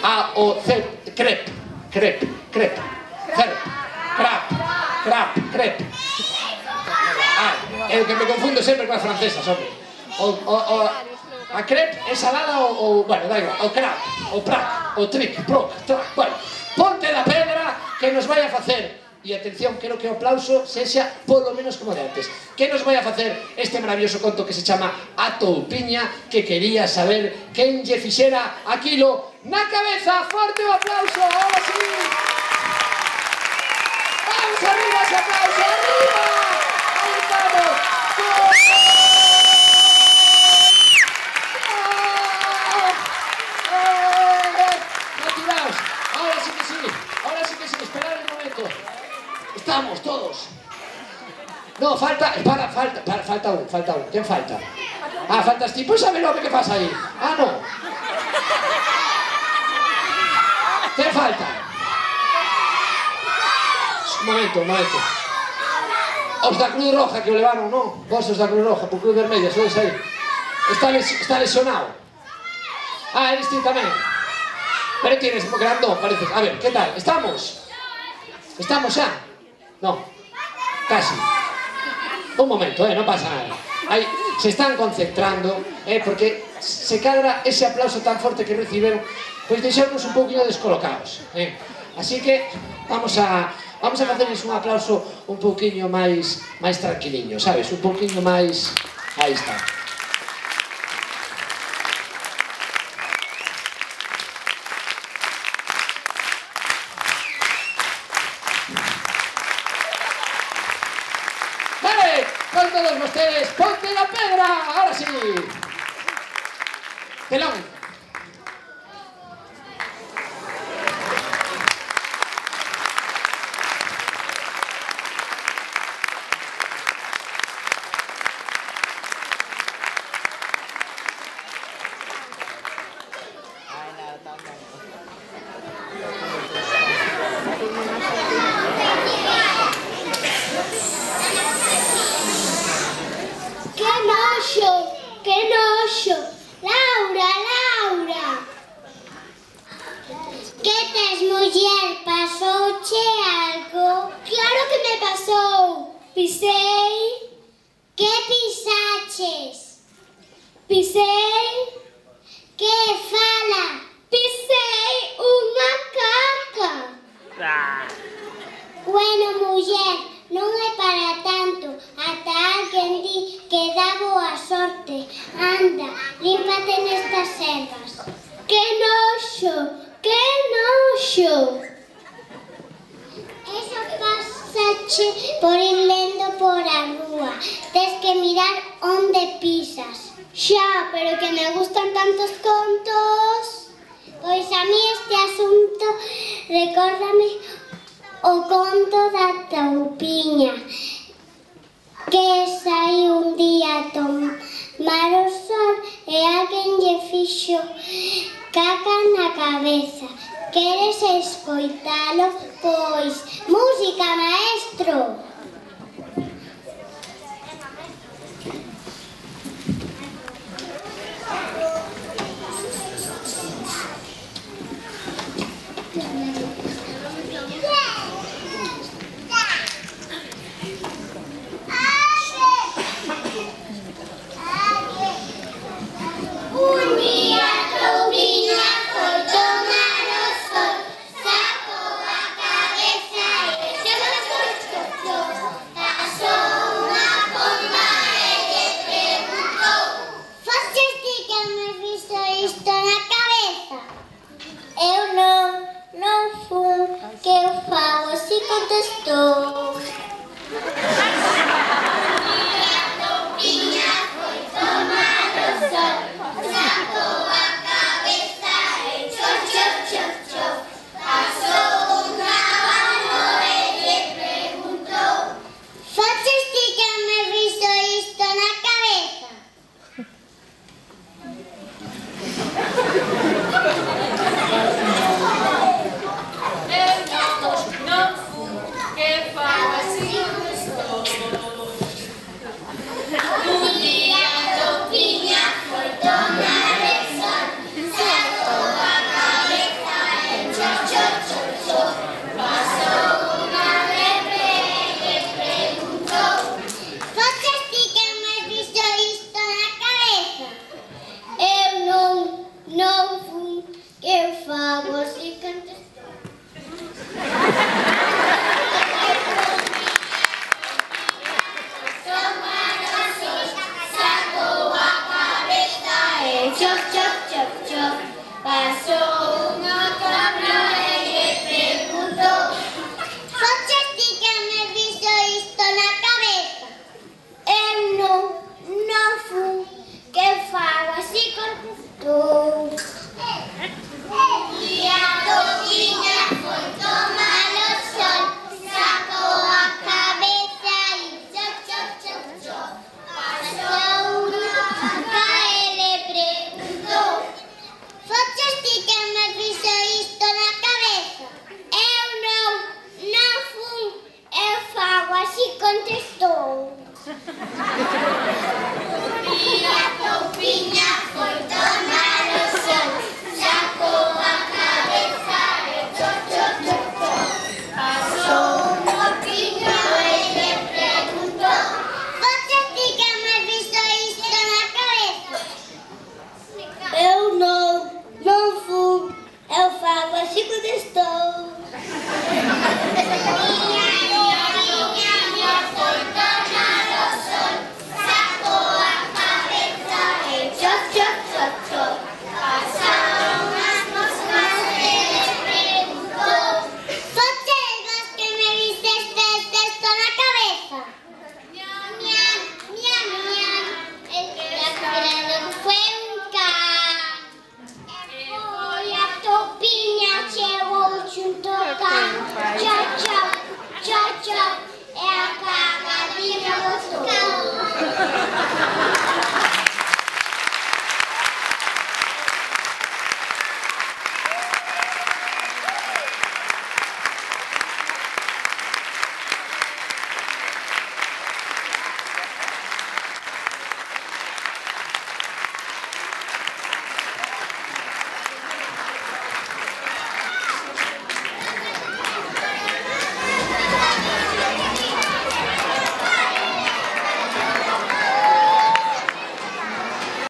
A o C, crepe, crepe, crepe, crap, crepe. É o que me confundo sempre coas francesas, hombre. A crepe é salada ou, bueno, da igual, o crap, o prac, o tric, proc, trac, bueno. Ponte da Pedra que nos vai a facer, e atención, quero que o aplauso sexa polo menos como de antes, que nos vai a facer este maravilloso conto que se chama A Toupiña, que quería saber quen lle fixera aquilo na cabeza. Forte o aplauso, ahora sí. Vamos arriba ese aplauso, arriba. Ahí estamos. Estamos todos. No, falta un. ¿Quién falta? Ah, faltas ti. Pois a ver o que pasa aí. Ah, no. ¿Quién falta? Un momento. Os da Cruz Roja que o levaron, non? Vos os da Cruz Roja, por Cruz Vermella, sois aí. Está lesionado. Ah, eres ti tamén. Pero tienes grandón, parece. A ver, ¿qué tal? ¿Estamos? ¿Estamos xa? No, casi. Un momento, non pasa nada. Aí se están concentrando, porque se cadra ese aplauso tan forte que reciberon, pois deixarnos un pouquinho descolocados. Así que vamos a facerles un aplauso un pouquinho máis tranquiliño, sabes? Un pouquinho máis... Aí está. Con todos ustedes, Ponte da Pedra, ahora sí. Telón. ¡Qué noxo! Laura! Que tes, muller? Pasouche algo? Claro que me pasou! Pisei? Que pisaches? Pisei? Que fala? Pisei unha caca! Bueno, muller, non é para tanto. Ata alguén di que dá boa sorte. Anda, límpate nestas ervas. Que noxo! Que noxo! Eso pásache por ir lendo por a rúa. Tes que mirar onde pisas. Xa, pero que me gustan tantos contos. Pois a mí este asunto recórdame o conto da Toupiña, que saiu un día a tomar o sol e alguén lle fixo caca na cabeza. Queres escoitalo? Pois, música, maestro! Que eu fago así contestou. Sacou a cabeça e chop, chop, chop, chop. Passou uma cabra e lhe perguntou: você tinha me visto isto na cabeça? Eu não fui. Que eu fago assim contestou. E a toquinha foi tomar o sol, sacou a cabeça e chop, chop, chop, chop. Passou uma vaca e lhe perguntou: você tinha me visto isto na cabeça? Eu não fui. Eu fago assim contestou. E a toquinha foi tomar o sol, sacou a cabeça e chop, chop, chop, chop. Passou uma pinga e lhe perguntou: você tinha me visto isto na cabeça? Eu não fui. Eu falo assim quando estou. Minha foi tomar o sol, sacou a cabeça e chop, chop, chop, chop. Passaram as moscas e lhe perguntou: você gosta que me viste esto na cabeça? Miau, miau, miau, miau. El criado foi can. Foi a topinha chegou junto can. Chop, chop, chop, chop.